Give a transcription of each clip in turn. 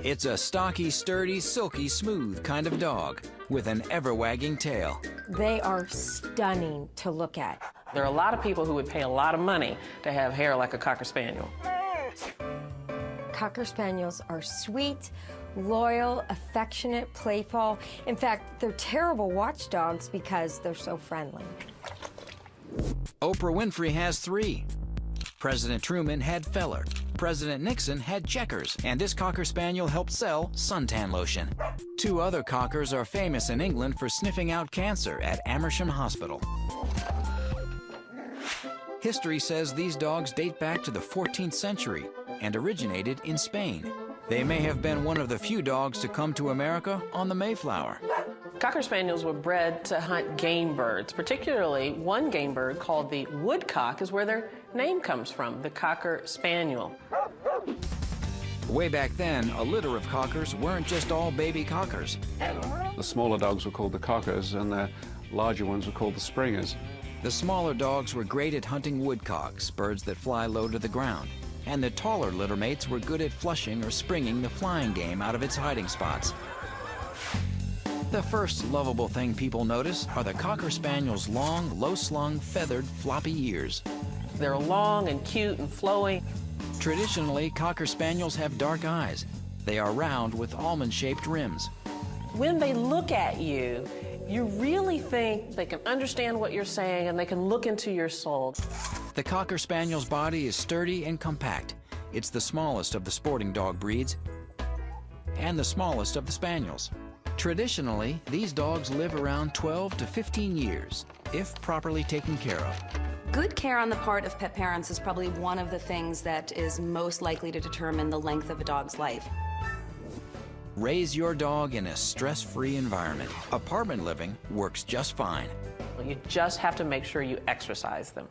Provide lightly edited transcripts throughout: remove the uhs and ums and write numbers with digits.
It's a stocky, sturdy, silky, smooth kind of dog with an ever-wagging tail. They are stunning to look at. There are a lot of people who would pay a lot of money to have hair like a Cocker Spaniel. Cocker Spaniels are sweet, loyal, affectionate, playful. In fact, they're terrible watchdogs because they're so friendly. Oprah Winfrey has 3. President Truman had Feller. President Nixon had Checkers, and this Cocker Spaniel helped sell suntan lotion. 2 other Cockers are famous in England for sniffing out cancer at Amersham Hospital. History says these dogs date back to the 14th century and originated in Spain. They may have been one of the few dogs to come to America on the Mayflower. Cocker Spaniels were bred to hunt game birds, particularly one game bird called the woodcock is where their name comes from, the Cocker Spaniel. Way back then, a litter of Cockers weren't just all baby Cockers. The smaller dogs were called the Cockers, and the larger ones were called the Springers. The smaller dogs were great at hunting woodcocks, birds that fly low to the ground. And the taller littermates were good at flushing or springing the flying game out of its hiding spots. The first lovable thing people notice are the Cocker Spaniel's long, low-slung, feathered, floppy ears. They're long and cute and flowy. Traditionally, Cocker Spaniels have dark eyes. They are round with almond-shaped rims. When they look at you, you really think they can understand what you're saying and they can look into your soul. The Cocker Spaniel's body is sturdy and compact. It's the smallest of the sporting dog breeds and the smallest of the Spaniels. Traditionally, these dogs live around 12 to 15 years, if properly taken care of. Good care on the part of pet parents is probably one of the things that is most likely to determine the length of a dog's life. Raise your dog in a stress-free environment. Apartment living works just fine. You just have to make sure you exercise them.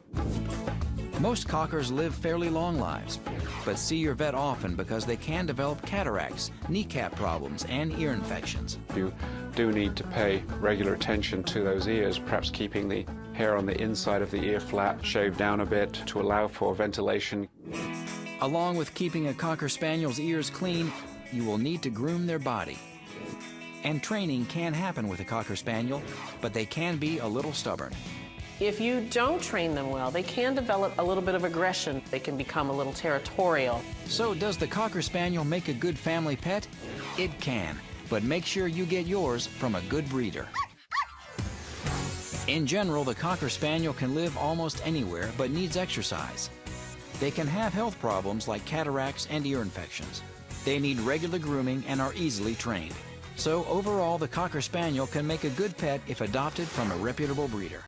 Most Cockers live fairly long lives, but see your vet often because they can develop cataracts, kneecap problems, and ear infections. You do need to pay regular attention to those ears, perhaps keeping the hair on the inside of the ear flat, shaved down a bit to allow for ventilation. Along with keeping a Cocker Spaniel's ears clean, you will need to groom their body. And training can happen with a Cocker Spaniel, but they can be a little stubborn. If you don't train them well, they can develop a little bit of aggression. They can become a little territorial. So does the Cocker Spaniel make a good family pet? It can, but make sure you get yours from a good breeder. In general, the Cocker Spaniel can live almost anywhere but needs exercise. They can have health problems like cataracts and ear infections. They need regular grooming and are easily trained. So overall, the Cocker Spaniel can make a good pet if adopted from a reputable breeder.